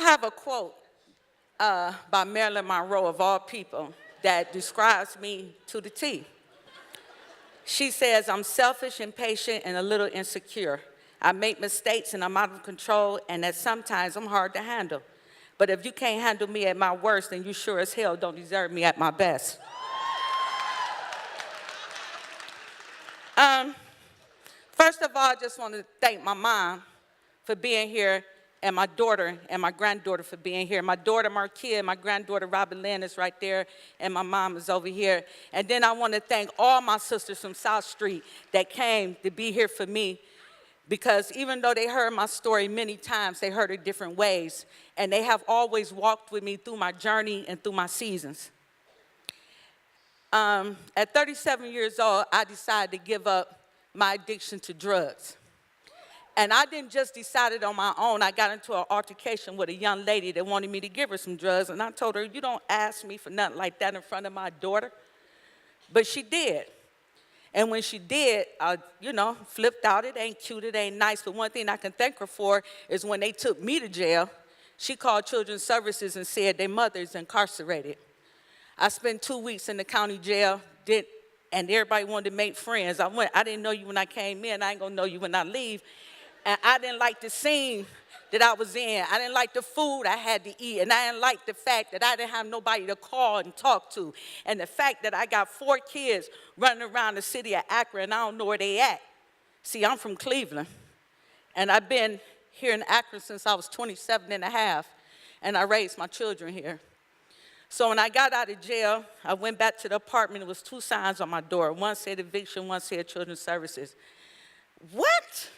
I have a quote by Marilyn Monroe, of all people, that describes me to the T. She says, I'm selfish, impatient, and a little insecure. I make mistakes and I'm out of control, and that sometimes I'm hard to handle. But if you can't handle me at my worst, then you sure as hell don't deserve me at my best. First of all, I just want to thank my mom for being here, and my daughter and my granddaughter for being here. My daughter, Markia, and my granddaughter, Robin Lynn, is right there, and my mom is over here. And then I want to thank all my sisters from South Street that came to be here for me, because even though they heard my story many times, they heard it different ways, and they have always walked with me through my journey and through my seasons. At 37 years old, I decided to give up my addiction to drugs. And I didn't just decide it on my own. I got into an altercation with a young lady that wanted me to give her some drugs, and I told her, you don't ask me for nothing like that in front of my daughter. But she did. And when she did, I, flipped out. It ain't cute, it ain't nice, but one thing I can thank her for is when they took me to jail, she called Children's Services and said their mother is incarcerated. I spent 2 weeks in the county jail, and everybody wanted to make friends. I didn't know you when I came in, I ain't gonna know you when I leave. And I didn't like the scene that I was in. I didn't like the food I had to eat, and I didn't like the fact that I didn't have nobody to call and talk to, and the fact that I got 4 kids running around the city of Akron, and I don't know where they at. See, I'm from Cleveland, and I've been here in Akron since I was 27 and a half, and I raised my children here. So when I got out of jail, I went back to the apartment. There was 2 signs on my door. One said eviction, one said Children's Services. What?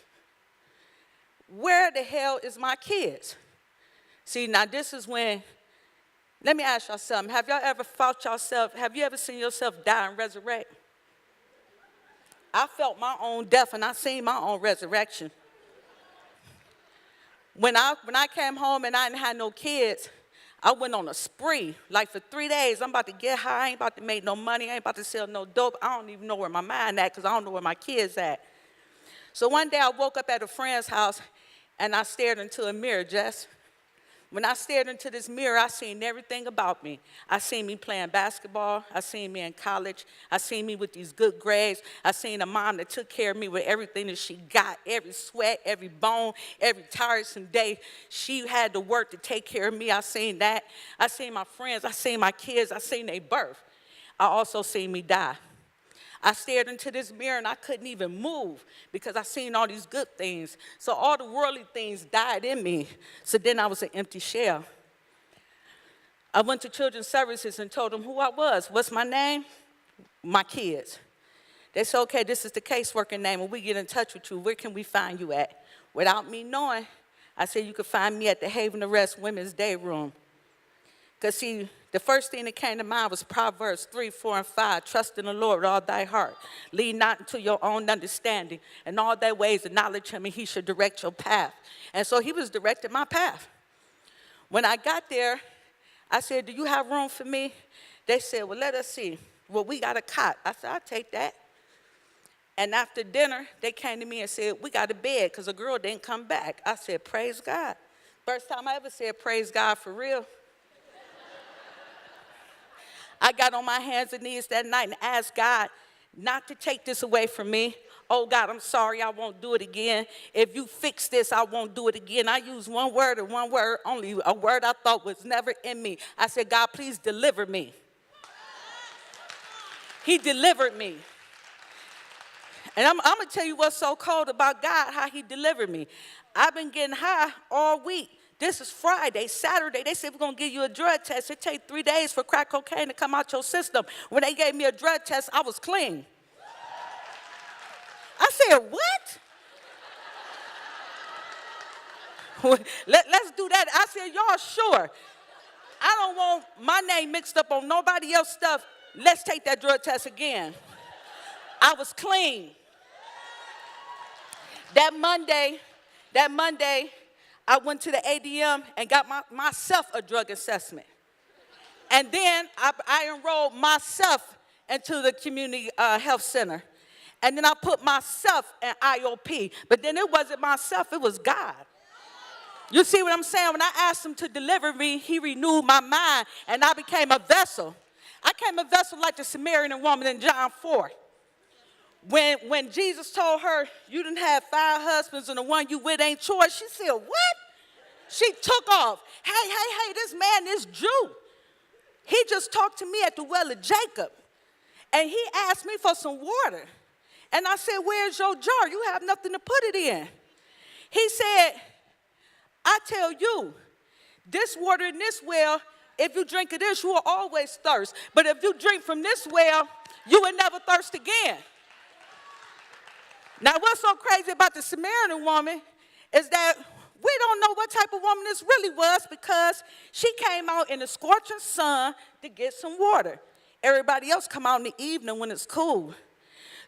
Where the hell is my kids? See, now this is when, let me ask y'all something. Have y'all ever felt yourself, have you ever seen yourself die and resurrect? I felt my own death and I seen my own resurrection. When I came home and I didn't have no kids, I went on a spree. Like for 3 days, I'm about to get high, I ain't about to make no money, I ain't about to sell no dope. I don't even know where my mind at because I don't know where my kids at. So one day I woke up at a friend's house and I stared into a mirror, Jess. When I stared into this mirror, I seen everything about me. I seen me playing basketball. I seen me in college. I seen me with these good grades. I seen a mom that took care of me with everything that she got, every sweat, every bone, every tiresome day. She had to work to take care of me. I seen that. I seen my friends. I seen my kids. I seen their birth. I also seen me die. I stared into this mirror and I couldn't even move because I seen all these good things. So all the worldly things died in me. So then I was an empty shell. I went to Children's Services and told them who I was. What's my name? My kids. They said, okay, this is the caseworker name. When we get in touch with you, where can we find you at? Without me knowing, I said, you can find me at the Haven Arrest Women's Day Room. Because see, the first thing that came to mind was Proverbs 3, 4, and 5. Trust in the Lord with all thy heart. Lean not into your own understanding. In all thy ways acknowledge him, and he should direct your path. And so he was directing my path. When I got there, I said, do you have room for me? They said, well, let us see. Well, we got a cot. I said, I'll take that. And after dinner, they came to me and said, we got a bed because a girl didn't come back. I said, praise God. First time I ever said praise God for real. I got on my hands and knees that night and asked God not to take this away from me. Oh, God, I'm sorry, I won't do it again. If you fix this, I won't do it again. I used one word and one word only, a word I thought was never in me. I said, God, please deliver me. He delivered me. And I'm going to tell you what's so cold about God, how he delivered me. I've been getting high all week. This is Friday, Saturday. They said, we're going to give you a drug test. It takes 3 days for crack cocaine to come out your system. When they gave me a drug test, I was clean. I said, what? Let's do that. I said, y'all sure? I don't want my name mixed up on nobody else's stuff. Let's take that drug test again. I was clean. That Monday, I went to the ADM and got myself a drug assessment. And then I enrolled myself into the community health center. And then I put myself in IOP. But then it wasn't myself, it was God. You see what I'm saying? When I asked him to deliver me, he renewed my mind, and I became a vessel. I became a vessel like the Samaritan woman in John 4. When Jesus told her, you done had 5 husbands and the one you with ain't yours, she said, what? She took off. Hey, this man, this Jew, he just talked to me at the well of Jacob, and he asked me for some water. And I said, where's your jar? You have nothing to put it in. He said, I tell you, this water in this well, if you drink of this, you will always thirst. But if you drink from this well, you will never thirst again. Now, what's so crazy about the Samaritan woman is that we don't know what type of woman this really was, because she came out in the scorching sun to get some water. Everybody else come out in the evening when it's cool.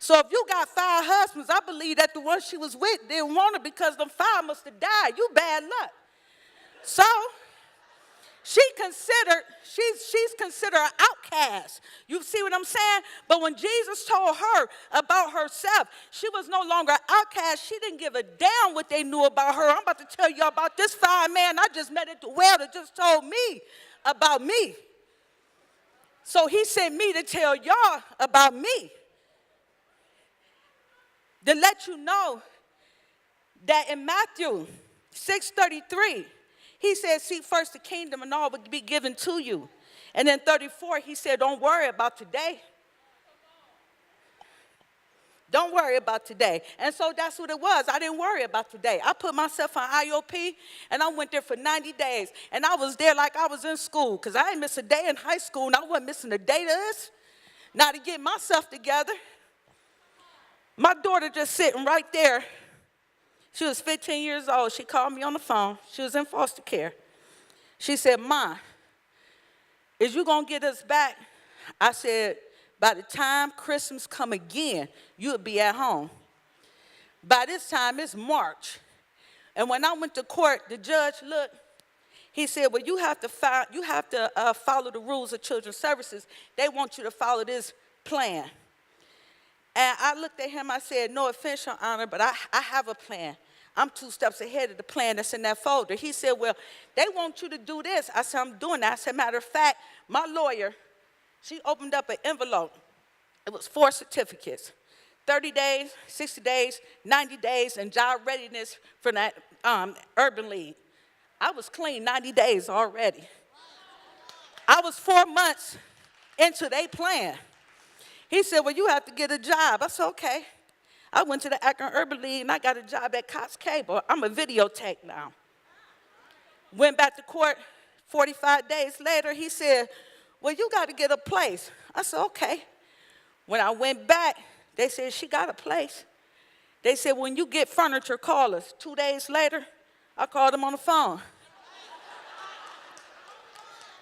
So if you got 5 husbands, I believe that the one she was with didn't want her because them 5 must have died. You bad luck. So she's considered an outcast. You see what I'm saying? But when Jesus told her about herself, she was no longer an outcast. She didn't give a damn what they knew about her. I'm about to tell you about this fine man I just met at the well that just told me about me. So he sent me to tell y'all about me, to let you know that in Matthew 6:33, he said, seek first the kingdom and all will be given to you. And then 34, he said, don't worry about today. Don't worry about today. And so that's what it was. I didn't worry about today. I put myself on IOP, and I went there for 90 days. And I was there like I was in school, because I ain't missed a day in high school, and I wasn't missing a day to this. Now to get myself together. My daughter just sitting right there. She was 15 years old. She called me on the phone. She was in foster care. She said, Ma, is you going to get us back? I said, by the time Christmas come again, you'll be at home. By this time, it's March. And when I went to court, the judge looked. He said, well, you have to follow the rules of Children's Services. They want you to follow this plan. And I looked at him, I said, no offense, Your Honor, but I have a plan. I'm 2 steps ahead of the plan that's in that folder. He said, well, they want you to do this. I said, I'm doing that. I said, matter of fact, my lawyer, she opened up an envelope. It was 4 certificates, 30 days, 60 days, 90 days, and job readiness for that urban league. I was clean 90 days already. I was 4 months into their plan. He said, well, you have to get a job. I said, okay. I went to the Akron Urban League, and I got a job at Cox Cable. I'm a video tech now. Went back to court 45 days later. He said, well, you got to get a place. I said, okay. When I went back, they said, she got a place. They said, when you get furniture, call us. 2 days later, I called them on the phone.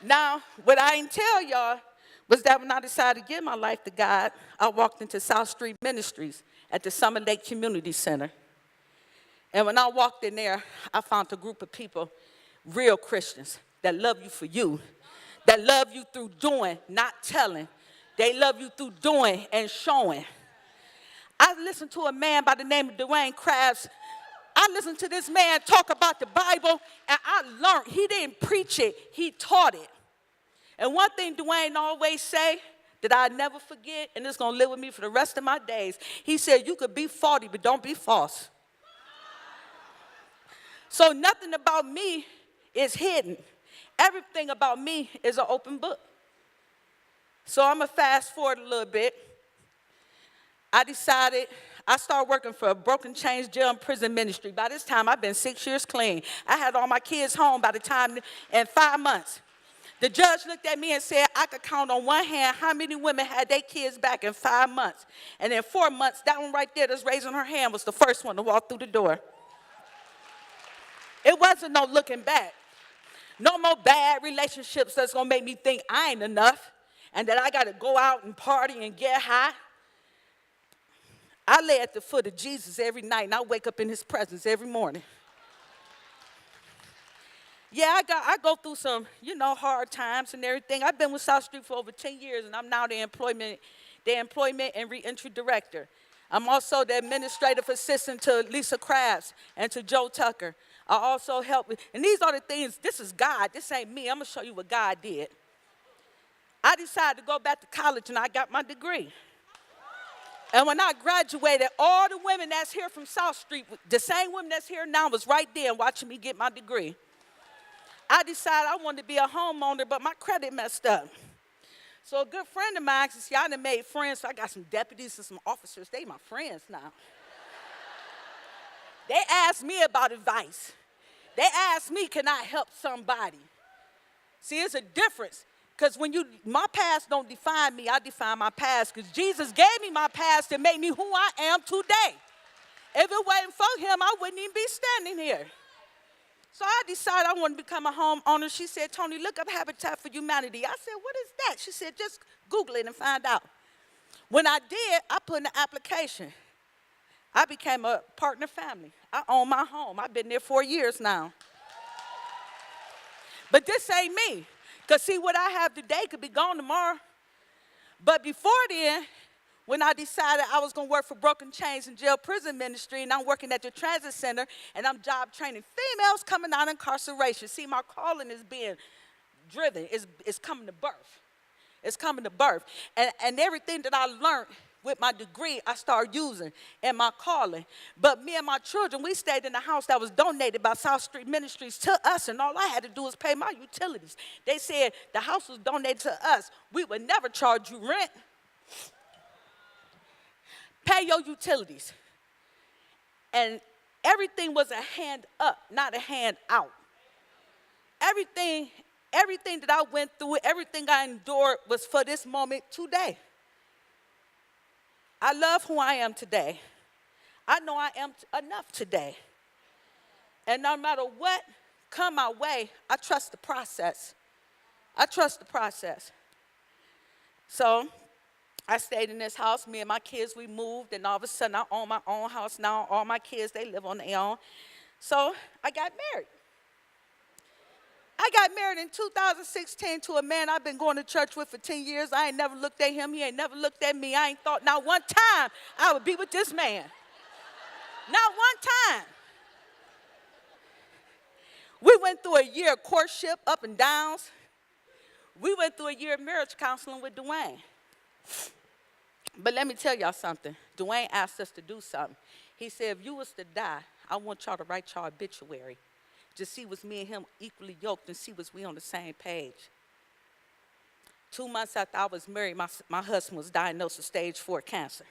Now, what I didn't tell y'all was that when I decided to give my life to God, I walked into South Street Ministries at the Summer Lake Community Center. And when I walked in there, I found a group of people, real Christians, that love you for you, that love you through doing, not telling. They love you through doing and showing. I listened to a man by the name of Dwayne Krabs. I listened to this man talk about the Bible, and I learned. He didn't preach it, he taught it. And one thing Dwayne always say that I never forget, and it's going to live with me for the rest of my days, he said, you could be faulty, but don't be false. So nothing about me is hidden. Everything about me is an open book. So I'm going to fast forward a little bit. I started working for a broken chains jail and prison ministry. By this time, I've been 6 years clean. I had all my kids home by the time in 5 months. The judge looked at me and said I could count on one hand how many women had their kids back in 5 months. And in 4 months, that one right there that's raising her hand was the first one to walk through the door. It wasn't no looking back. No more bad relationships that's going to make me think I ain't enough and that I got to go out and party and get high. I lay at the foot of Jesus every night, and I wake up in his presence every morning. Yeah, I go through some, hard times and everything. I've been with South Street for over 10 years, and I'm now the employment and reentry director. I'm also the administrative assistant to Lisa Krabs and to Joe Tucker. I also help with, and these are the things, this is God. This ain't me. I'm going to show you what God did. I decided to go back to college, and I got my degree. And when I graduated, all the women that's here from South Street, the same women that's here now was right there watching me get my degree. I decided I wanted to be a homeowner, but my credit messed up. So a good friend of mine, see, I done made friends, so I got some deputies and some officers. They my friends now. They asked me about advice. They asked me, can I help somebody? See, it's a difference. Because my past don't define me, I define my past. Because Jesus gave me my past to make me who I am today. If it wasn't for him, I wouldn't even be standing here. So I decided I wanted to become a homeowner. She said, Toni, look up Habitat for Humanity. I said, what is that? She said, just Google it and find out. When I did, I put in the application. I became a partner family. I own my home. I've been there 4 years now. But this ain't me. Because see, what I have today could be gone tomorrow. But before then, when I decided I was going to work for Broken Chains and Jail Prison Ministry, and I'm working at the transit center, and I'm job training females coming out of incarceration. See, my calling is being driven. It's coming to birth. It's coming to birth. And everything that I learned with my degree, I started using in my calling. But me and my children, we stayed in a house that was donated by South Street Ministries to us, and all I had to do was pay my utilities. They said the house was donated to us. We would never charge you rent. Pay your utilities. And everything was a hand up, not a hand out. Everything that I went through, everything I endured was for this moment today. I love who I am today. I know I am enough today. And no matter what come my way, I trust the process. I trust the process. So I stayed in this house. Me and my kids, we moved, and all of a sudden I own my own house now. All my kids, they live on their own. So I got married. I got married in 2016 to a man I've been going to church with for 10 years. I ain't never looked at him. He ain't never looked at me. I ain't thought not one time I would be with this man. Not one time. We went through a year of courtship, up and downs. We went through a year of marriage counseling with Dwayne. But let me tell y'all something. Dwayne asked us to do something. He said, if you was to die, I want y'all to write y'all obituary. Just see was me and him equally yoked and see was we on the same page. 2 months after I was married, my husband was diagnosed with stage 4 cancer.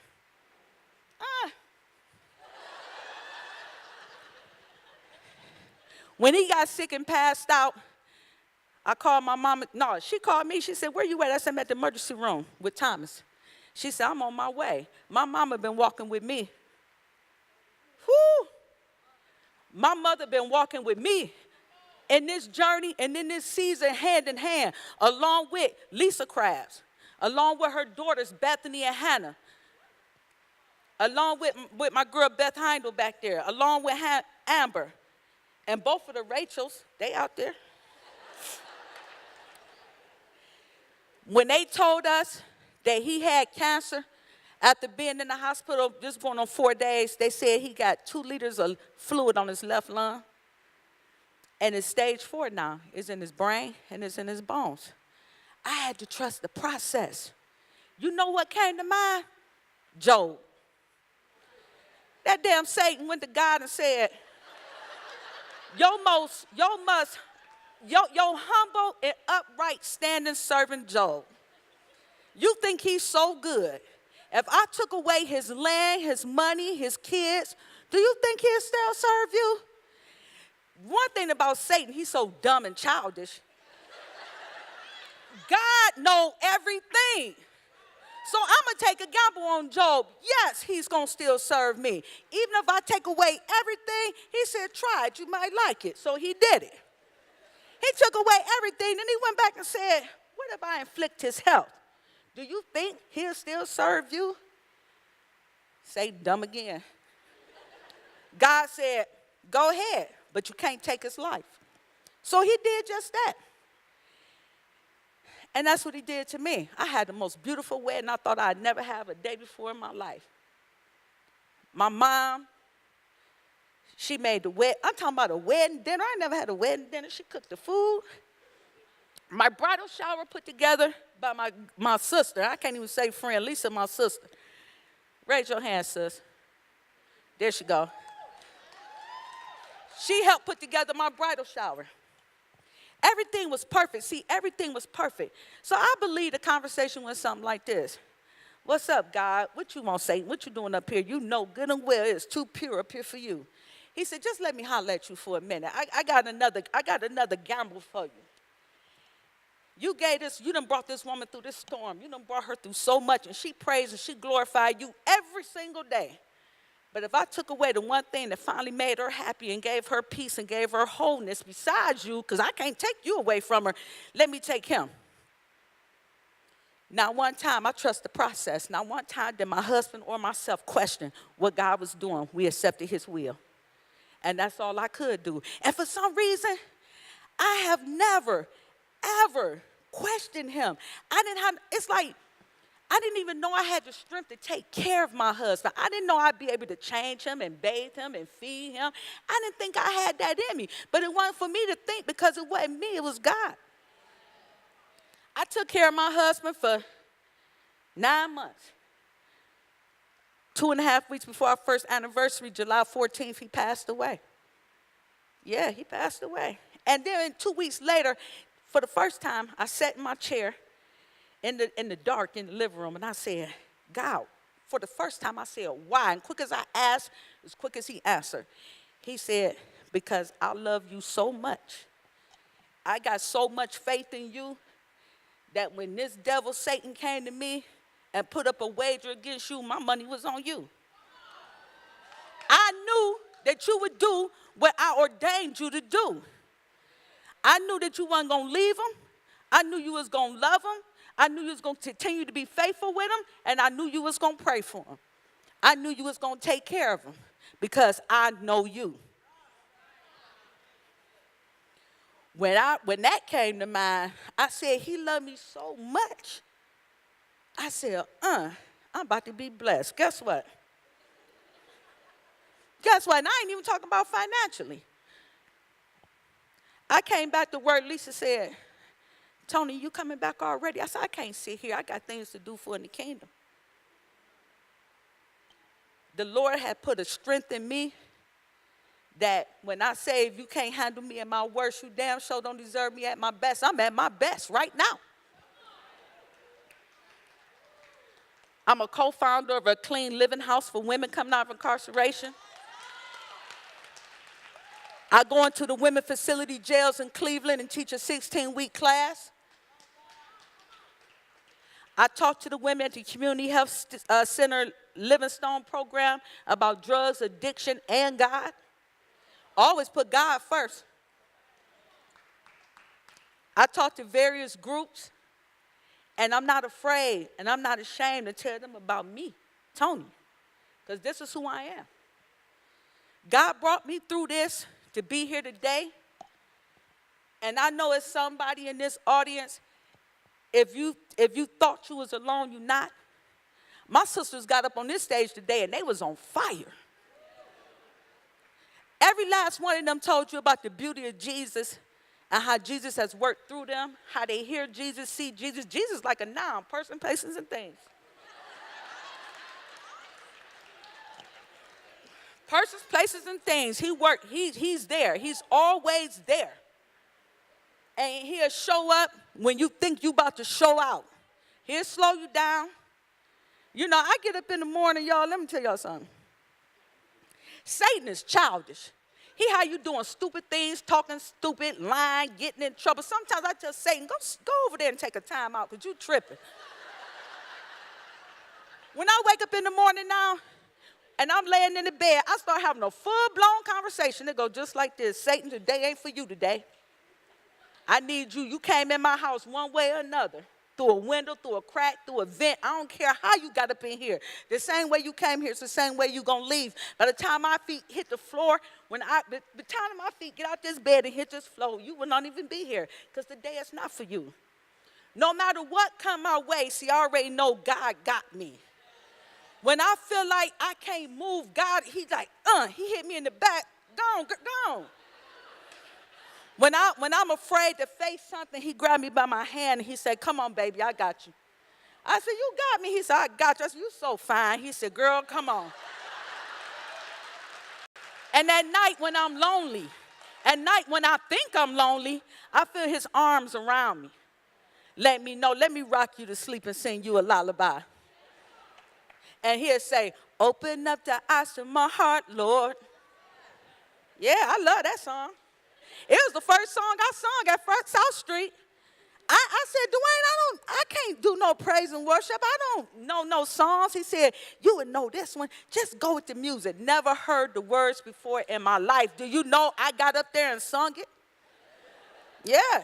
When he got sick and passed out, I called my mama. No, she called me. She said, where you at? I said, I'm at the emergency room with Thomas. She said, I'm on my way. My mama been walking with me. Whoo! My mother been walking with me in this journey and in this season hand in hand, along with Lisa Krabs, along with her daughters, Bethany and Hannah, along with my girl Beth Heindel back there, along with Amber. And both of the Rachels, they out there. When they told us that he had cancer, after being in the hospital, just going on 4 days, they said he got 2 liters of fluid on his left lung. And it's stage 4 now. It's in his brain and it's in his bones. I had to trust the process. You know what came to mind? Job. That damn Satan went to God and said, your humble and upright standing servant Job, you think he's so good. If I took away his land, his money, his kids, do you think he'll still serve you? One thing about Satan, he's so dumb and childish. God knows everything. So I'm going to take a gamble on Job. Yes, he's going to still serve me. Even if I take away everything, he said, try it, you might like it. So he did it. He took away everything, and he went back and said, what if I inflict his health? Do you think he'll still serve you? Say dumb again. God said, go ahead, but you can't take his life. So he did just that. And that's what he did to me. I had the most beautiful wedding I thought I'd never have a day before in my life. My mom, She made I'm talking about a wedding dinner. I never had a wedding dinner. She cooked the food. My bridal shower put together by my sister. I can't even say friend. Lisa, my sister. Raise your hand, sis. There she go. She helped put together my bridal shower. Everything was perfect. See, everything was perfect. So I believe the conversation went something like this. What's up, God? What you want to say? What you doing up here? You know good and well it's too pure up here for you. He said, just let me holler at you for a minute. I got another gamble for you. You done brought this woman through this storm. You done brought her through so much, and she praised and she glorified you every single day. But if I took away the one thing that finally made her happy and gave her peace and gave her wholeness besides you, because I can't take you away from her, let me take him. Not one time I trust the process. Not one time did my husband or myself question what God was doing. We accepted his will. And that's all I could do. And for some reason, I have never, ever questioned him. It's like, I didn't even know I had the strength to take care of my husband. I didn't know I'd be able to change him and bathe him and feed him. I didn't think I had that in me. But it wasn't for me to think because it wasn't me, it was God. I took care of my husband for 9 months. 2.5 weeks before our first anniversary, July 14th, he passed away. Yeah, he passed away. And then 2 weeks later, for the first time, I sat in my chair in the dark in the living room, and I said, God, for the first time I said, why? And quick as I asked, as quick as he answered. He said, because I love you so much. I got so much faith in you that when this devil Satan came to me and put up a wager against you, my money was on you. I knew that you would do what I ordained you to do. I knew that you weren't going to leave him. I knew you was going to love him. I knew you was going to continue to be faithful with him, and I knew you was going to pray for him. I knew you was going to take care of him because I know you. When that came to mind, I said, he loved me so much. I said, I'm about to be blessed. Guess what? Guess what? And I ain't even talking about financially. I came back to work. Lisa said, Toni, you coming back already? I said, I can't sit here. I got things to do for in the kingdom. The Lord had put a strength in me that when I say if you can't handle me at my worst, you damn sure don't deserve me at my best. I'm at my best right now. I'm a co-founder of a clean living house for women coming out of incarceration. I go into the women facility jails in Cleveland and teach a 16-week class. I talk to the women at the Community Health Center Livingstone program about drugs, addiction, and God. Always put God first. I talk to various groups, and I'm not afraid and I'm not ashamed to tell them about me, Toni, because this is who I am. God brought me through this to be here today, and I know it's somebody in this audience. If you thought you was alone, you're not. My sisters got up on this stage today, and they was on fire. Every last one of them told you about the beauty of Jesus and how Jesus has worked through them, how they hear Jesus, see Jesus. Jesus is like a noun, person, places, and things. Persons, places, and things. He's there. He's always there. And he'll show up when you think you about to show out. He'll slow you down. You know, I get up in the morning, y'all, let me tell y'all something. Satan is childish. He how you doing stupid things, talking stupid, lying, getting in trouble. Sometimes I tell Satan, go over there and take a time out because you tripping. When I wake up in the morning now, and I'm laying in the bed, I start having a full-blown conversation. It go just like this. Satan, today ain't for you today. I need you. You came in my house one way or another. Through a window, through a crack, through a vent. I don't care how you got up in here. The same way you came here, it's the same way you're going to leave. By the time my feet hit the floor, the time my feet get out this bed and hit this floor, you will not even be here because today is not for you. No matter what come my way, see, I already know God got me. When I feel like I can't move, God, he's like, he hit me in the back. Go on. When I'm afraid to face something, he grabbed me by my hand and he said, come on, baby, I got you. I said, you got me? He said, I got you. I said, you so fine. He said, girl, come on. And at night when I'm lonely, at night when I think I'm lonely, I feel his arms around me. Let me know, let me rock you to sleep and sing you a lullaby. And he'll say, open up the eyes to my heart, Lord. Yeah, I love that song. It was the first song I sung at First South Street. I said, Dwayne, I can't do no praise and worship. I don't know no songs. He said, you would know this one. Just go with the music. Never heard the words before in my life. Do you know I got up there and sung it? Yeah.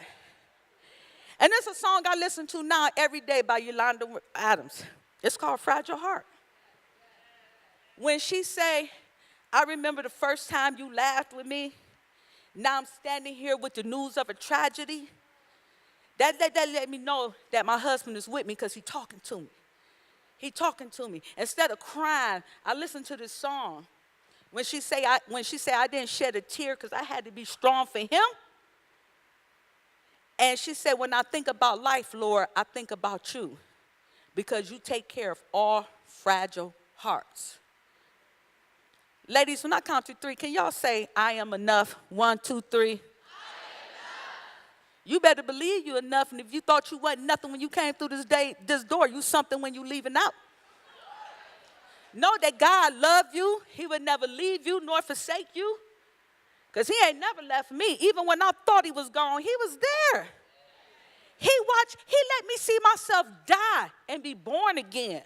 And it's a song I listen to now every day by Yolanda Adams. It's called Fragile Heart. When she say, I remember the first time you laughed with me. Now I'm standing here with the news of a tragedy. That let me know that my husband is with me because he's talking to me. He's talking to me. Instead of crying, I listen to this song. When she say I didn't shed a tear because I had to be strong for him. And she said, when I think about life, Lord, I think about you because you take care of all fragile hearts. Ladies, when I count to 3, can y'all say, I am enough? 1, 2, 3. You better believe you enough, and if you thought you wasn't nothing when you came through this door, you something when you leaving out. Know that God loved you. He would never leave you nor forsake you because he ain't never left me. Even when I thought he was gone, he was there. He let me see myself die and be born again.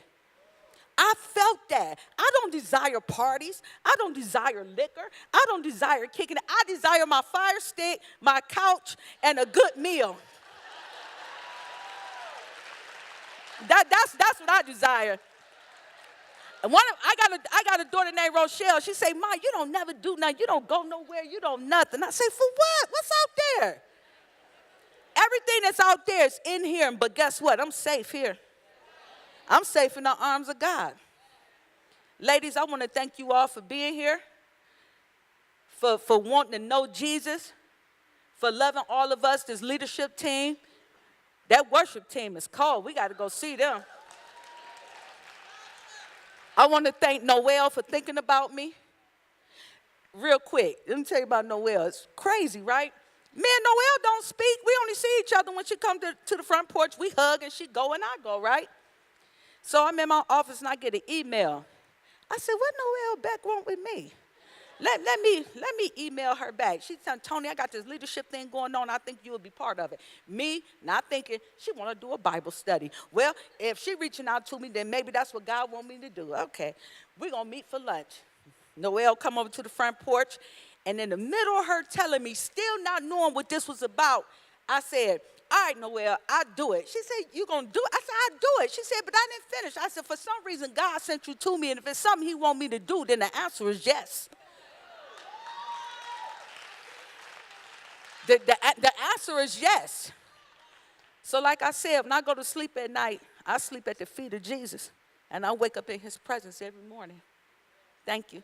I felt that. I don't desire parties. I don't desire liquor. I don't desire kicking it. I desire my fire stick, my couch, and a good meal. That's what I desire. And I got a daughter named Rochelle. She say, Ma, you don't never do nothing. You don't go nowhere. You don't nothing. I say, for what? What's out there? Everything that's out there is in here. But guess what? I'm safe here. I'm safe in the arms of God. Ladies, I want to thank you all for being here, for wanting to know Jesus, for loving all of us, this leadership team. That worship team is cold. We got to go see them. I want to thank Noelle for thinking about me. Real quick, let me tell you about Noelle. It's crazy, right? Me and Noelle don't speak. We only see each other when she comes to the front porch. We hug and she go and I go, right? So I'm in my office and I get an email. I said, what Noelle Beck want with me? Let me email her back. She said, Toni, I got this leadership thing going on. I think you will be part of it. Me, not thinking she want to do a Bible study. Well, if she reaching out to me, then maybe that's what God want me to do. Okay, we're going to meet for lunch. Noelle come over to the front porch, and in the middle of her telling me, still not knowing what this was about, I said, all right, Noelle, I'll do it. She said, you going to do it? I said, I'll do it. She said, but I didn't finish. I said, for some reason, God sent you to me, and if it's something he want me to do, then the answer is yes. The answer is yes. So like I said, when I go to sleep at night, I sleep at the feet of Jesus, and I wake up in his presence every morning. Thank you.